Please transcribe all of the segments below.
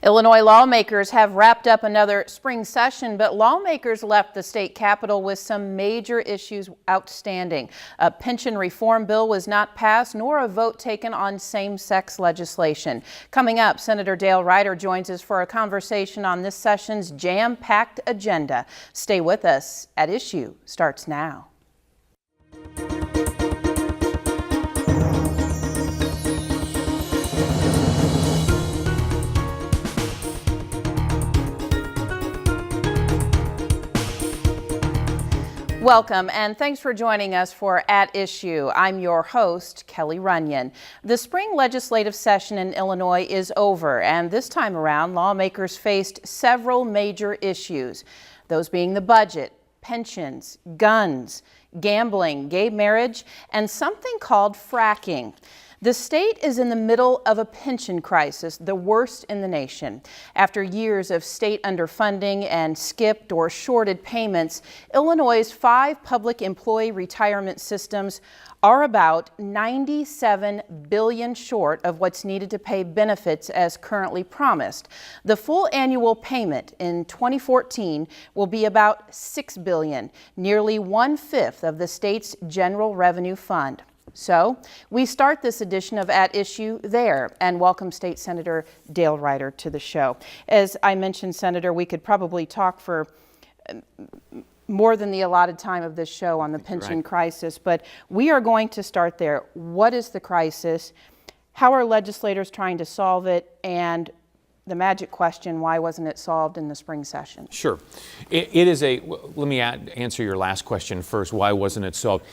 Illinois lawmakers have wrapped up another spring session, but lawmakers left the state capitol with some major issues outstanding. A pension reform bill was not passed, nor a vote taken on same-sex legislation. Coming up, Senator Dale Ryder joins us for a conversation on this session's jam-packed agenda. Stay with us. At Issue starts now. Welcome and thanks for joining us for At Issue. I'm your host, Kelly Runyon. The spring legislative session in Illinois is over, and this time around, lawmakers faced several major issues. Those being the budget, pensions, guns, gambling, gay marriage, and something called fracking. The state is in the middle of a pension crisis, the worst in the nation. After years of state underfunding and skipped or shorted payments, Illinois' 5 public employee retirement systems are about $97 billion short of what's needed to pay benefits as currently promised. The full annual payment in 2014 will be about $6 billion, nearly 1/5 of the state's general revenue fund. So we start this edition of At Issue there and welcome State Senator Dale Ryder to the show. As I mentioned, Senator, we could probably talk for more than the allotted time of this show on the pension crisis, but we are going to start there. What is the crisis? How are legislators trying to solve it? And the magic question, why wasn't it solved in the spring session? Sure. Let me answer your last question first. Why wasn't it solved?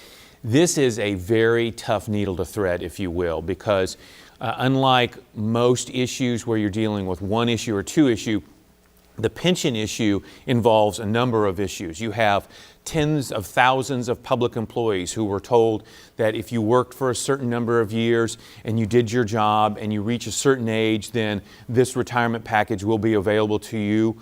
This is a very tough needle to thread, if you will, because unlike most issues where you're dealing with one issue or two issue, the pension issue involves a number of issues. You have tens of thousands of public employees who were told that if you worked for a certain number of years and you did your job and you reach a certain age, then this retirement package will be available to you.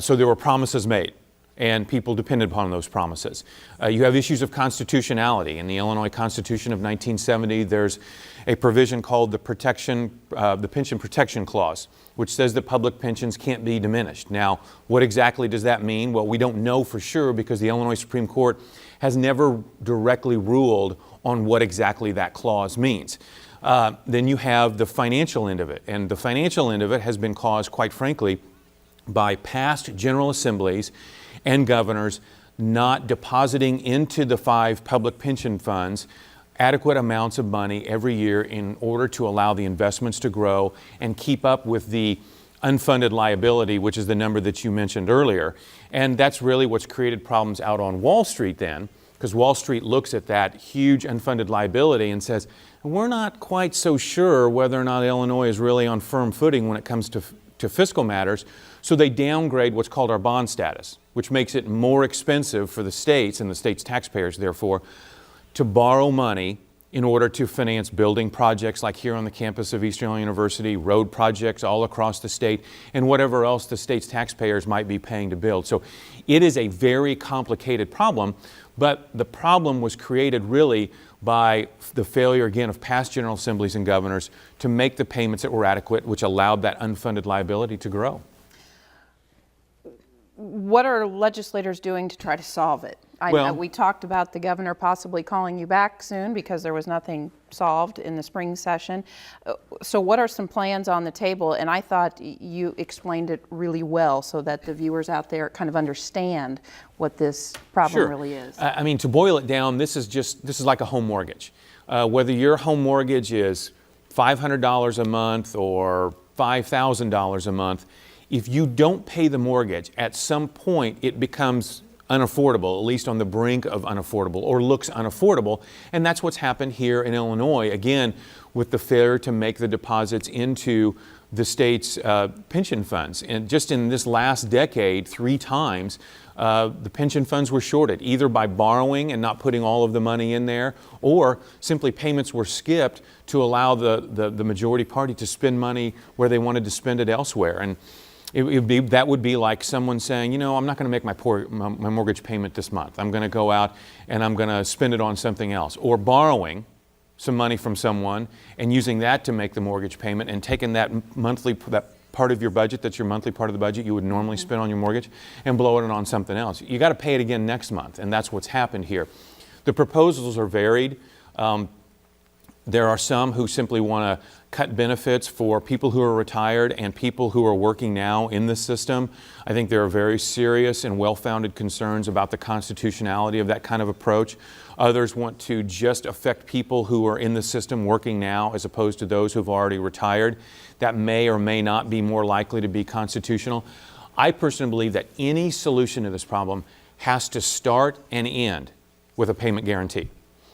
So there were promises made, and people depended upon those promises. You have issues of constitutionality. In the Illinois Constitution of 1970, there's a provision called the Pension Protection Clause, which says that public pensions can't be diminished. Now, what exactly does that mean? Well, we don't know for sure because the Illinois Supreme Court has never directly ruled on what exactly that clause means. Then you have the financial end of it, and the financial end of it has been caused, quite frankly, by past General Assemblies and governors not depositing into the 5 public pension funds adequate amounts of money every year in order to allow the investments to grow and keep up with the unfunded liability, which is the number that you mentioned earlier. And that's really what's created problems out on Wall Street then, because Wall Street looks at that huge unfunded liability and says, we're not quite so sure whether or not Illinois is really on firm footing when it comes to fiscal matters. So they downgrade what's called our bond status, which makes it more expensive for the states and the state's taxpayers, therefore, to borrow money in order to finance building projects like here on the campus of Eastern Illinois University, road projects all across the state, and whatever else the state's taxpayers might be paying to build. So it is a very complicated problem, but the problem was created really by the failure, again, of past General Assemblies and governors to make the payments that were adequate, which allowed that unfunded liability to grow. What are legislators doing to try to solve it? I know we talked about the governor possibly calling you back soon because there was nothing solved in the spring session. So what are some plans on the table? And I thought you explained it really well so that the viewers out there kind of understand what this problem really is. I mean, to boil it down, this is like a home mortgage. Whether your home mortgage is $500 a month or $5,000 a month, if you don't pay the mortgage, at some point it becomes unaffordable, at least on the brink of unaffordable, or looks unaffordable. And that's what's happened here in Illinois, again, with the failure to make the deposits into the state's pension funds. And just in this last decade, 3 times, the pension funds were shorted, either by borrowing and not putting all of the money in there, or simply payments were skipped to allow the majority party to spend money where they wanted to spend it elsewhere. And that would be like someone saying, you know, I'm not going to make my mortgage payment this month. I'm going to go out and I'm going to spend it on something else. Or borrowing some money from someone and using that to make the mortgage payment and taking that part of your budget, that's your monthly part of the budget you would normally spend on your mortgage, and blow it on something else. You got to pay it again next month, and that's what's happened here. The proposals are varied. There are some who simply want to cut benefits for people who are retired and people who are working now in the system. I think there are very serious and well-founded concerns about the constitutionality of that kind of approach. Others want to just affect people who are in the system working now as opposed to those who've already retired. That may or may not be more likely to be constitutional. I personally believe that any solution to this problem has to start and end with a payment guarantee.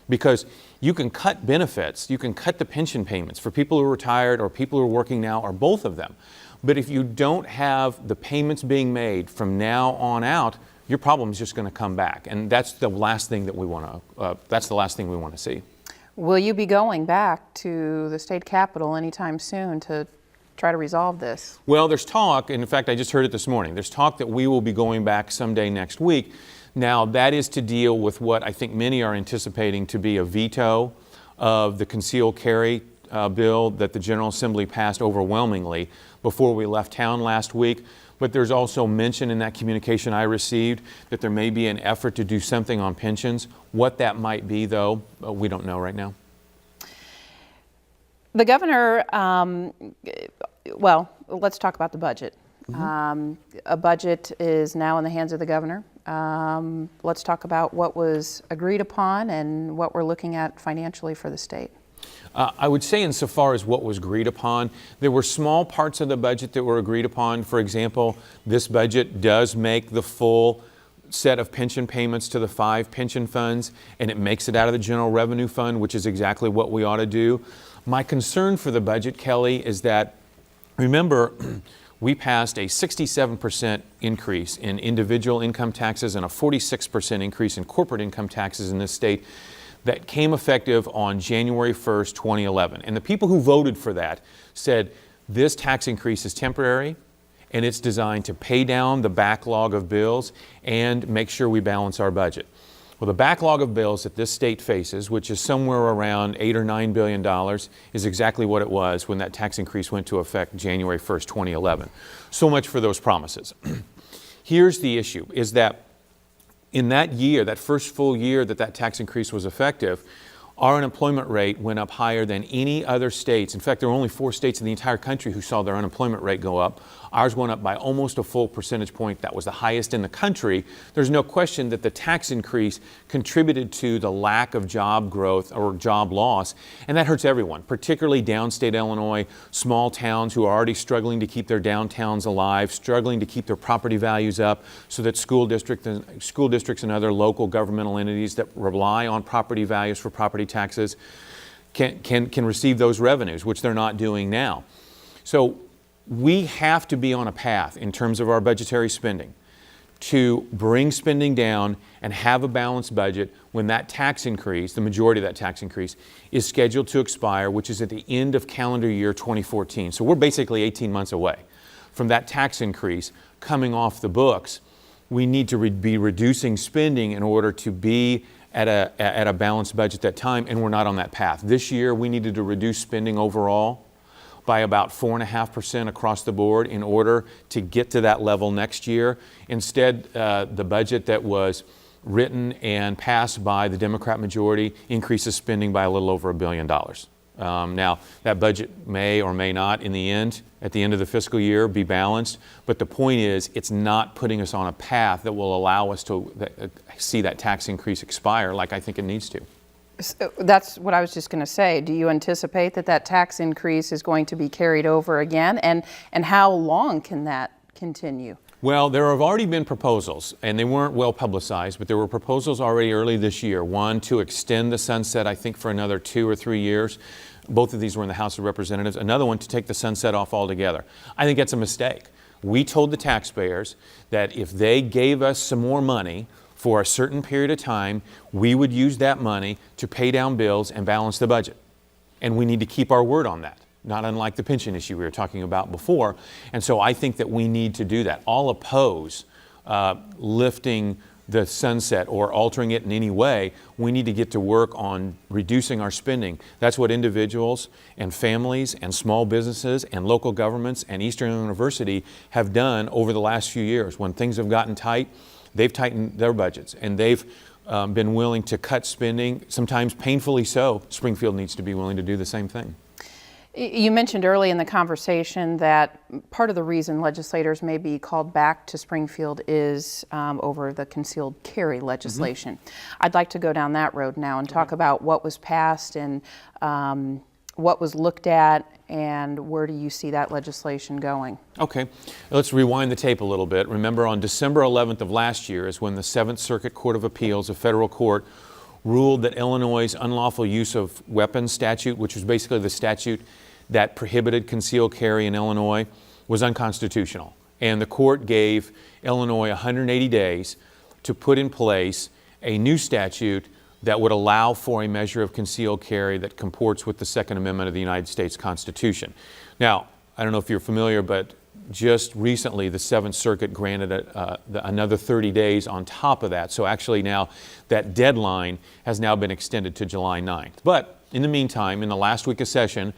Because you can cut benefits, you can cut the pension payments for people who are retired or people who are working now or both of them. But if you don't have the payments being made from now on out, your problem is just going to come back. And that's the last thing that we want to, see. Will you be going back to the state capitol anytime soon to try to resolve this? Well, there's talk, and in fact, I just heard it this morning. There's talk that we will be going back someday next week. Now, that is to deal with what I think many are anticipating to be a veto of the concealed carry bill that the General Assembly passed overwhelmingly before we left town last week. But there's also mention in that communication I received that there may be an effort to do something on pensions. What that might be, though, we don't know right now. The governor, well, let's talk about the budget. A budget is now in the hands of the governor. Let's talk about what was agreed upon and what we're looking at financially for the state. I would say insofar as what was agreed upon, there were small parts of the budget that were agreed upon. For example, this budget does make the full set of pension payments to the 5 pension funds, and it makes it out of the general revenue fund, which is exactly what we ought to do. My concern for the budget, Kelly, is that, remember, we passed a 67% increase in individual income taxes and a 46% increase in corporate income taxes in this state that came effective on January 1st, 2011. And the people who voted for that said this tax increase is temporary and it's designed to pay down the backlog of bills and make sure we balance our budget. Well, the backlog of bills that this state faces, which is somewhere around $8 or $9 billion, is exactly what it was when that tax increase went into effect January 1st, 2011. So much for those promises. Here's the issue, is that in that year, that first full year that that tax increase was effective, our unemployment rate went up higher than any other states. In fact, there were only 4 states in the entire country who saw their unemployment rate go up. Ours went up by almost a full percentage point. That was the highest in the country. There's no question that the tax increase contributed to the lack of job growth or job loss, and that hurts everyone, particularly downstate Illinois, small towns who are already struggling to keep their downtowns alive, struggling to keep their property values up so that school districts and other local governmental entities that rely on property values for property taxes can receive those revenues, which they're not doing now. So we have to be on a path in terms of our budgetary spending to bring spending down and have a balanced budget when that tax increase, the majority of that tax increase, is scheduled to expire, which is at the end of calendar year 2014. So we're basically 18 months away from that tax increase coming off the books. We need to be reducing spending in order to be at a balanced budget at that time, and we're not on that path. This year, we needed to reduce spending overall by about 4.5% across the board in order to get to that level next year. Instead, the budget that was written and passed by the Democrat majority increases spending by a little over $1 billion. Now, that budget may or may not, in the end, at the end of the fiscal year, be balanced. But the point is, it's not putting us on a path that will allow us to see that tax increase expire like I think it needs to. So that's what I was just going to say. Do you anticipate that that tax increase is going to be carried over again? And how long can that continue? Well, there have already been proposals, and they weren't well publicized, but there were proposals already early this year. One, to extend the sunset, I think, for another 2 or 3 years. Both of these were in the House of Representatives. Another one to take the sunset off altogether. I think that's a mistake. We told the taxpayers that if they gave us some more money for a certain period of time, we would use that money to pay down bills and balance the budget. And we need to keep our word on that, not unlike the pension issue we were talking about before. And so I think that we need to do that. I'll oppose lifting the sunset or altering it in any way. We need to get to work on reducing our spending. That's what individuals and families and small businesses and local governments and Eastern University have done over the last few years. When things have gotten tight, they've tightened their budgets, and they've been willing to cut spending, sometimes painfully so. Springfield needs to be willing to do the same thing. You mentioned early in the conversation that part of the reason legislators may be called back to Springfield is over the concealed carry legislation. I'd like to go down that road now and talk about what was passed and what was looked at, and where do you see that legislation going? Okay, let's rewind the tape a little bit. Remember, on December 11th of last year is when the 7th Circuit Court of Appeals, a federal court, ruled that Illinois' unlawful use of weapons statute, which was basically the statute that prohibited concealed carry in Illinois, was unconstitutional. And the court gave Illinois 180 days to put in place a new statute that would allow for a measure of concealed carry that comports with the Second Amendment of the United States Constitution. Now, I don't know if you're familiar, but just recently the 7th Circuit granted another 30 days on top of that. So actually now that deadline has now been extended to July 9th. But in the meantime, in the last week of session,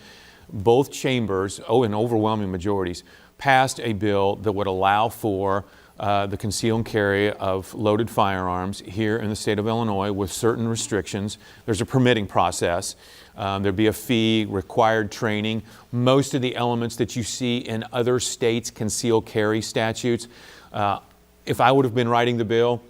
both chambers, in overwhelming majorities, passed a bill that would allow for the conceal and carry of loaded firearms here in the state of Illinois with certain restrictions. There's a permitting process. There'd be a fee, required training. Most of the elements that you see in other states' concealed carry statutes. If I would have been writing the bill,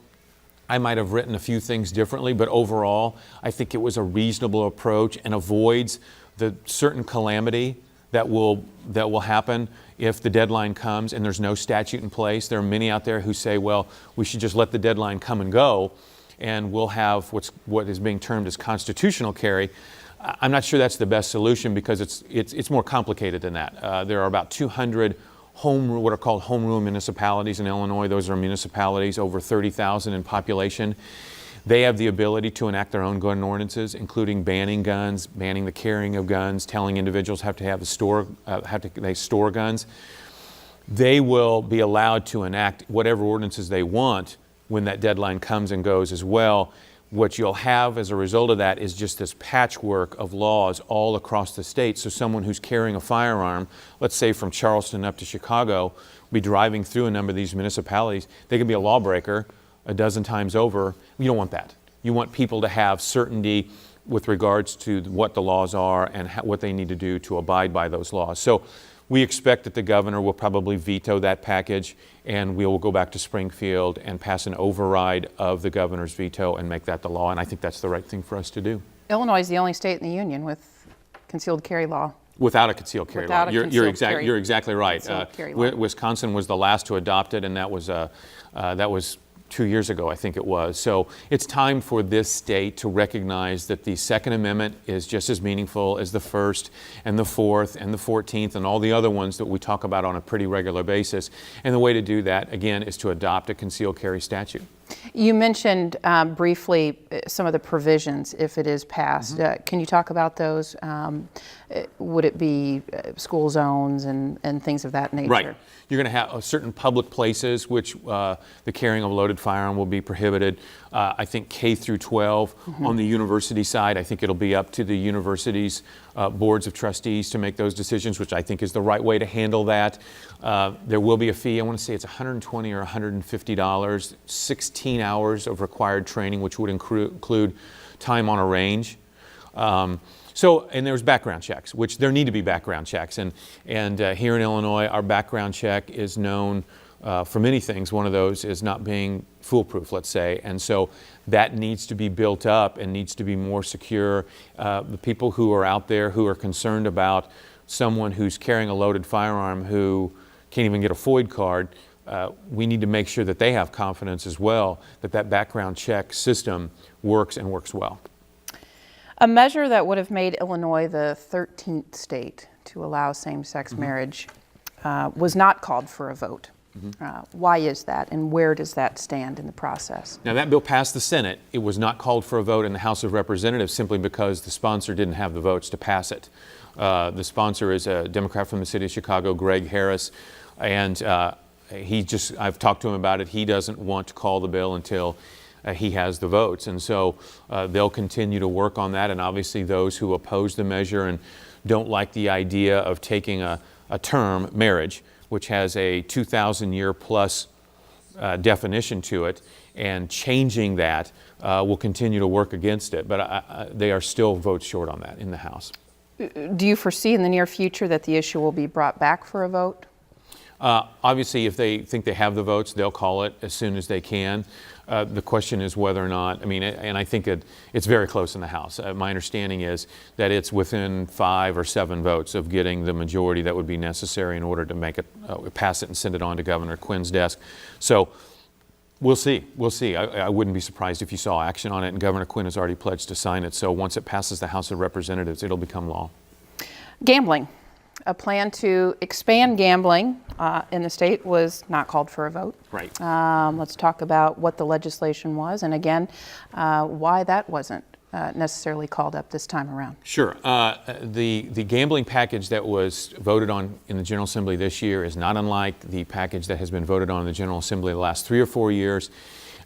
I might have written a few things differently, but overall, I think it was a reasonable approach and avoids the certain calamity that will happen if the deadline comes and there's no statute in place. There are many out there who say, well, we should just let the deadline come and go, and we'll have what is being termed as constitutional carry. I'm not sure that's the best solution because it's more complicated than that. There are about 200 what are called home rule municipalities in Illinois. Those are municipalities over 30,000 in population. They have the ability to enact their own gun ordinances, including banning guns, banning the carrying of guns, telling individuals they store guns. They will be allowed to enact whatever ordinances they want when that deadline comes and goes as well. What you'll have as a result of that is just this patchwork of laws all across the state. So someone who's carrying a firearm, let's say from Charleston up to Chicago, will be driving through a number of these municipalities. They can be a lawbreaker a dozen times over. You don't want that. You want people to have certainty with regards to what the laws are and what they need to do to abide by those laws. So we expect that the governor will probably veto that package, and we will go back to Springfield and pass an override of the governor's veto and make that the law. And I think that's the right thing for us to do. Illinois is the only state in the union with concealed carry law. Without a concealed carry law. You're exactly right. Wisconsin was the last to adopt it, and that was 2 years ago, I think it was. So it's time for this state to recognize that the Second Amendment is just as meaningful as the First and the Fourth and the 14th and all the other ones that we talk about on a pretty regular basis. And the way to do that, again, is to adopt a concealed carry statute. You mentioned briefly some of the provisions if it is passed. Can you talk about those? Would it be school zones and things of that nature? Right. You're going to have certain public places which the carrying of a loaded firearm will be prohibited. I think K through 12. On the university side, I think it'll be up to the university's boards of trustees to make those decisions, which I think is the right way to handle that. There will be a fee. I want to say it's $120 or $150, 16 hours of required training, which would include time on a range. And there's background checks, which there need to be background checks. And here in Illinois, our background check is known for many things. One of those is not being foolproof, let's say. And so that needs to be built up and needs to be more secure. The people who are out there who are concerned about someone who's carrying a loaded firearm who can't even get a FOID card, we need to make sure that they have confidence as well that that background check system works and works well. A measure that would have made Illinois the 13th state to allow same-sex marriage was not called for a vote. Why is that, and where does that stand in the process? Now, that bill passed the Senate. It was not called for a vote in the House of Representatives simply because the sponsor didn't have the votes to pass it. The sponsor is a Democrat from the city of Chicago, Greg Harris, and I've talked to him about it. He doesn't want to call the bill until he has the votes. And so they'll continue to work on that. And obviously those who oppose the measure and don't like the idea of taking a term, marriage, which has a 2,000-year plus definition to it, and changing that will continue to work against it. But they are still votes short on that in the House. Do you foresee in the near future that the issue will be brought back for a vote? Obviously, if they think they have the votes, they'll call it as soon as they can. The question is whether or not, and I think it's very close in the House. My understanding is that it's within 5 or 7 votes of getting the majority that would be necessary in order to make it, pass it and send it on to Governor Quinn's desk. So we'll see. We'll see. I wouldn't be surprised if you saw action on it, and Governor Quinn has already pledged to sign it. So once it passes the House of Representatives, it'll become law. Gambling. A plan to expand gambling in the state was not called for a vote. Right. Let's talk about what the legislation was, and again, why that wasn't necessarily called up this time around. Sure. The gambling package that was voted on in the General Assembly this year is not unlike the package that has been voted on in the General Assembly the last 3 or 4 years.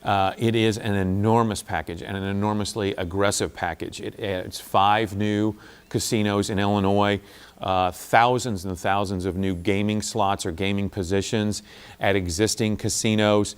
It is an enormous package and an enormously aggressive package. It adds 5 new casinos in Illinois, thousands and thousands of new gaming slots or gaming positions at existing casinos,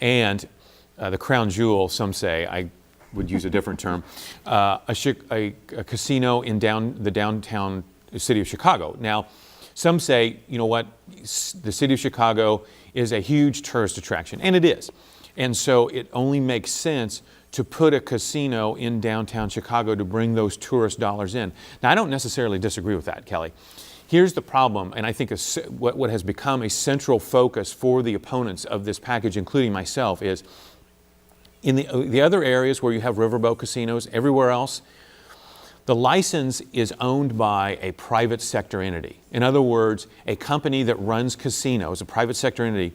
and the crown jewel, some say, I would use a different term, a casino in the downtown city of Chicago. Now, some say, you know what, the city of Chicago is a huge tourist attraction, and it is. And so it only makes sense to put a casino in downtown Chicago to bring those tourist dollars in. Now, I don't necessarily disagree with that, Kelly. Here's the problem, and I think what has become a central focus for the opponents of this package, including myself, is in the other areas where you have riverboat casinos, everywhere else, the license is owned by a private sector entity. In other words, a company that runs casinos, a private sector entity,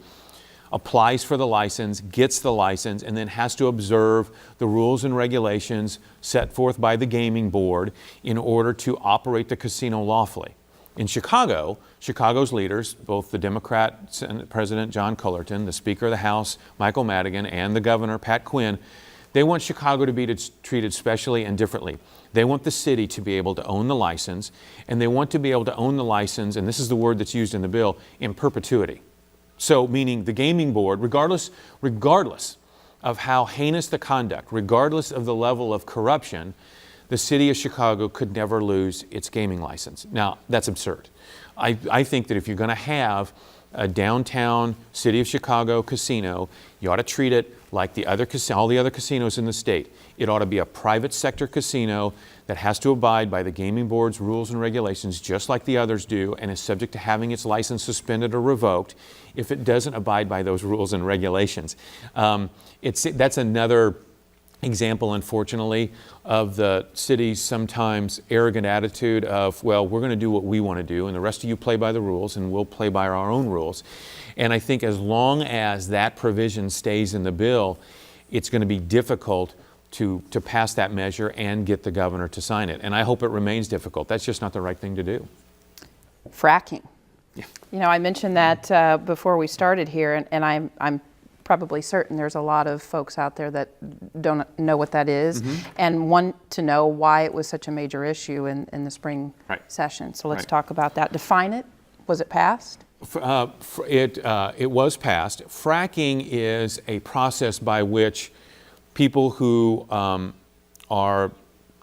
applies for the license, gets the license, and then has to observe the rules and regulations set forth by the gaming board in order to operate the casino lawfully. In Chicago, Chicago's leaders, both the Democrat Senate President John Cullerton, the Speaker of the House, Michael Madigan, and the Governor, Pat Quinn, they want Chicago to be treated specially and differently. They want the city to be able to own the license, and they want to be able to own the license, and this is the word that's used in the bill, in perpetuity. So, meaning the gaming board, regardless of how heinous the conduct, regardless of the level of corruption, the city of Chicago could never lose its gaming license. Now, that's absurd. I think that if you're going to have a downtown city of Chicago casino, you ought to treat it like all the other casinos in the state. It ought to be a private sector casino that has to abide by the gaming board's rules and regulations just like the others do, and is subject to having its license suspended or revoked if it doesn't abide by those rules and regulations. That's another example, unfortunately, of the city's sometimes arrogant attitude of, well, we're going to do what we want to do, and the rest of you play by the rules, and we'll play by our own rules. And I think as long as that provision stays in the bill, it's going to be difficult to pass that measure and get the governor to sign it. And I hope it remains difficult. That's just not the right thing to do. Fracking. Yeah. You know, I mentioned that before we started here, and I'm probably certain there's a lot of folks out there that don't know what that is, and want to know why it was such a major issue in the spring session. So let's talk about that. Define it. Was it passed? It was passed. Fracking is a process by which people who are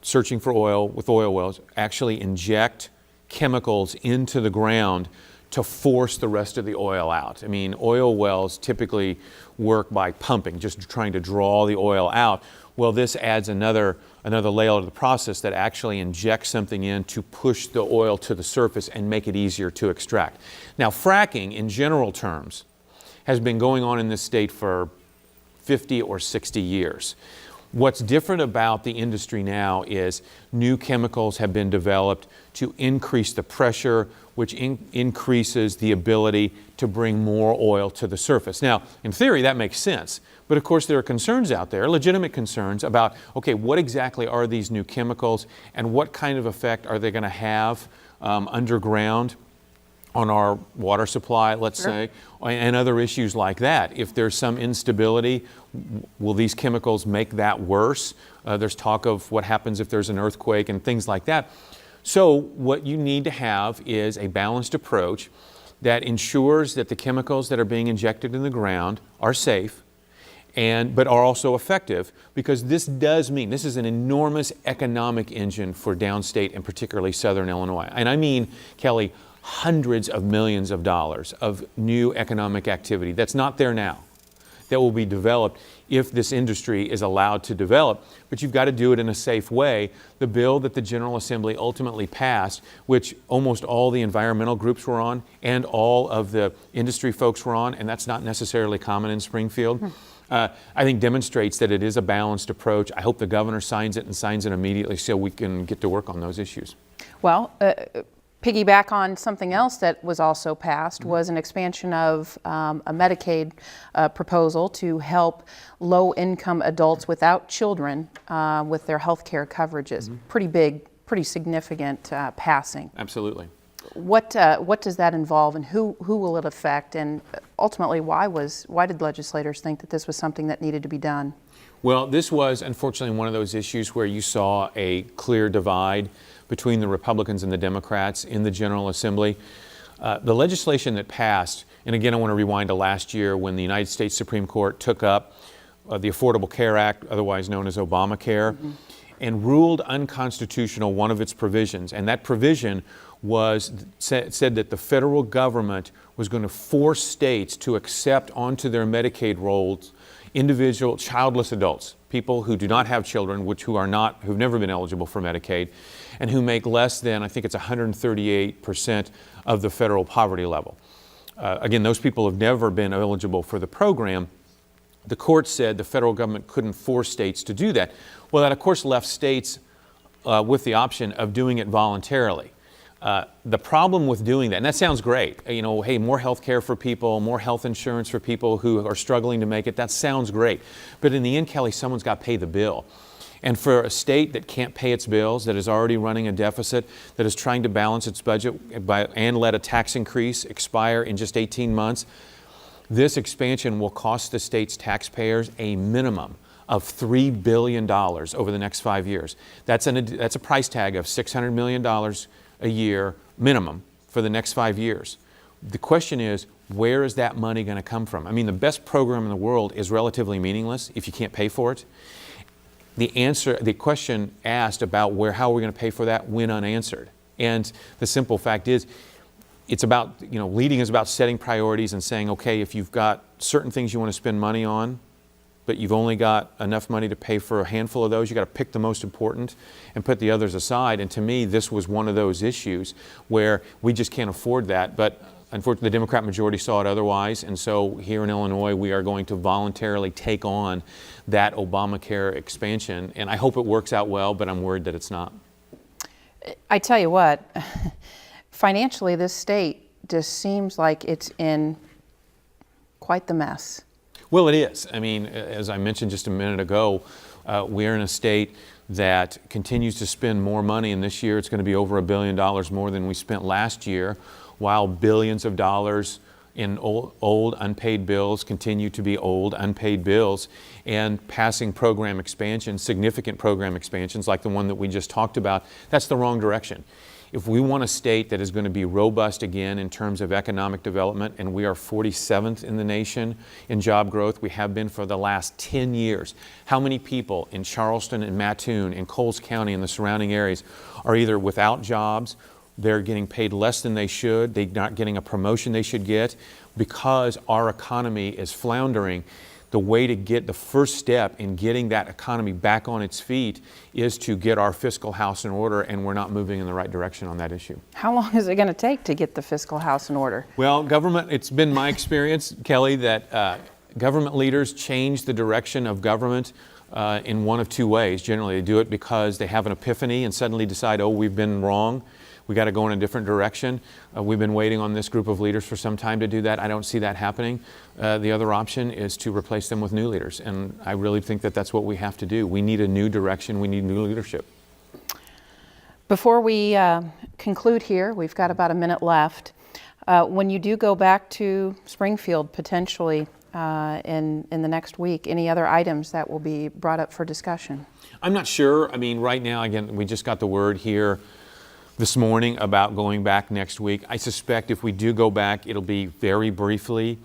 searching for oil with oil wells actually inject chemicals into the ground to force the rest of the oil out. I mean, oil wells typically work by pumping, just trying to draw the oil out. Well, this adds another layer to the process that actually injects something in to push the oil to the surface and make it easier to extract. Now, fracking, in general terms, has been going on in this state for 50 or 60 years. What's different about the industry now is new chemicals have been developed to increase the pressure, which increases the ability to bring more oil to the surface. Now, in theory, that makes sense. But of course, there are concerns out there, legitimate concerns about, okay, what exactly are these new chemicals and what kind of effect are they going to have underground on our water supply, let's say, and other issues like that. If there's some instability, will these chemicals make that worse? There's talk of what happens if there's an earthquake and things like that. So what you need to have is a balanced approach that ensures that the chemicals that are being injected in the ground are safe, but are also effective, because this does mean this is an enormous economic engine for downstate and particularly southern Illinois. And I mean, Kelly, hundreds of millions of dollars of new economic activity that's not there now, that will be developed if this industry is allowed to develop. But you've got to do it in a safe way. The bill that the General Assembly ultimately passed, which almost all the environmental groups were on and all of the industry folks were on, and that's not necessarily common in Springfield, I think demonstrates that it is a balanced approach. I hope the governor signs it and signs it immediately so we can get to work on those issues. Well, piggyback on something else that was also passed was an expansion of a Medicaid proposal to help low-income adults without children with their health care coverages. Pretty big, pretty significant passing. Absolutely. What does that involve, and who will it affect, and ultimately why did legislators think that this was something that needed to be done? Well, this was unfortunately one of those issues where you saw a clear divide between the Republicans and the Democrats in the General Assembly. The legislation that passed, and again I want to rewind to last year when the United States Supreme Court took up the Affordable Care Act, otherwise known as Obamacare, and ruled unconstitutional one of its provisions. And that provision said that the federal government was going to force states to accept onto their Medicaid rolls individual childless adults, people who do not have children, who've never been eligible for Medicaid, and who make less than, I think it's 138% of the federal poverty level. Again, those people have never been eligible for the program. The court said the federal government couldn't force states to do that. Well, that of course left states with the option of doing it voluntarily. The problem with doing that, and that sounds great, hey, more health care for people, more health insurance for people who are struggling to make it, that sounds great. But in the end, Kelly, someone's got to pay the bill. And for a state that can't pay its bills, that is already running a deficit, that is trying to balance its budget and let a tax increase expire in just 18 months, this expansion will cost the state's taxpayers a minimum of $3 billion over the next 5 years. That's a price tag of $600 million a year minimum for the next 5 years. The question is, where is that money going to come from? I mean, the best program in the world is relatively meaningless if you can't pay for it. The question asked about how are we going to pay for that went unanswered. And the simple fact is, it's about, leading is about setting priorities and saying, okay, if you've got certain things you want to spend money on, but you've only got enough money to pay for a handful of those, you got to pick the most important and put the others aside. And to me, this was one of those issues where we just can't afford that. But unfortunately, the Democrat majority saw it otherwise. And so here in Illinois, we are going to voluntarily take on that Obamacare expansion. And I hope it works out well, but I'm worried that it's not. I tell you what, financially, this state just seems like it's in quite the mess. Well, it is. I mean, as I mentioned just a minute ago, we're in a state that continues to spend more money, and this year it's going to be over $1 billion more than we spent last year, while billions of dollars in old unpaid bills continue to be old unpaid bills, and passing program expansions, significant program expansions like the one that we just talked about, that's the wrong direction. If we want a state that is going to be robust again in terms of economic development, and we are 47th in the nation in job growth, we have been for the last 10 years. How many people in Charleston and Mattoon and Coles County and the surrounding areas are either without jobs, they're getting paid less than they should, they're not getting a promotion they should get because our economy is floundering? The way to get the first step in getting that economy back on its feet is to get our fiscal house in order, and we're not moving in the right direction on that issue. How long is it going to take to get the fiscal house in order? Well, it's been my experience, Kelly, that government leaders change the direction of government in one of two ways. Generally, they do it because they have an epiphany and suddenly decide, oh, we've been wrong. We got to go in a different direction. We've been waiting on this group of leaders for some time to do that. I don't see that happening. The other option is to replace them with new leaders. And I really think that that's what we have to do. We need a new direction. We need new leadership. Before we conclude here, we've got about a minute left. When you do go back to Springfield potentially in the next week, any other items that will be brought up for discussion? I'm not sure. I mean, right now, again, we just got the word here this morning about going back next week. I suspect if we do go back, it'll be very briefly,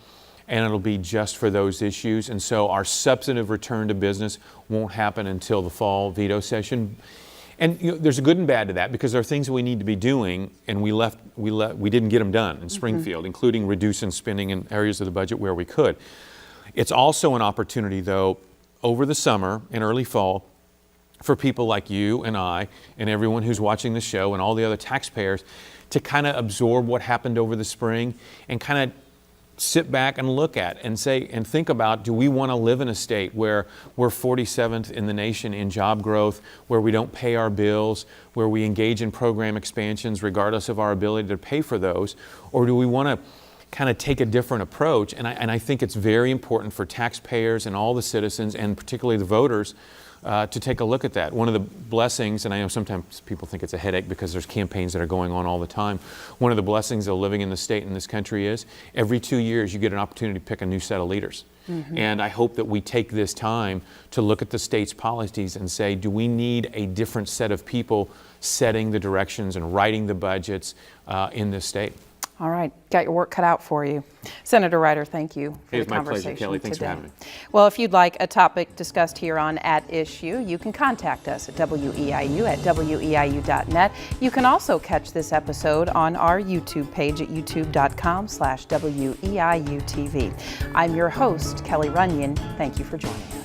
and it'll be just for those issues. And so our substantive return to business won't happen until the fall veto session. And there's a good and bad to that, because there are things that we need to be doing, and we didn't get them done in Springfield, including reducing spending in areas of the budget where we could. It's also an opportunity, though, over the summer and early fall, for people like you and I and everyone who's watching the show and all the other taxpayers to kind of absorb what happened over the spring and kind of sit back and look at and say and think about, do we want to live in a state where we're 47th in the nation in job growth, where we don't pay our bills, where we engage in program expansions regardless of our ability to pay for those, or do we want to kind of take a different approach? And I think it's very important for taxpayers and all the citizens, and particularly the voters, to take a look at that. One of the blessings, and I know sometimes people think it's a headache because there's campaigns that are going on all the time, one of the blessings of living in the state and this country is every 2 years you get an opportunity to pick a new set of leaders. And I hope that we take this time to look at the state's policies and say, do we need a different set of people setting the directions and writing the budgets in this state? All right, got your work cut out for you. Senator Ryder, thank you for the It's my conversation pleasure, Kelly. Thanks today. for having me. Well, if you'd like a topic discussed here on At Issue, you can contact us at WEIU at weiu.net. You can also catch this episode on our YouTube page at youtube.com/WEIUTV. I'm your host, Kelly Runyon. Thank you for joining us.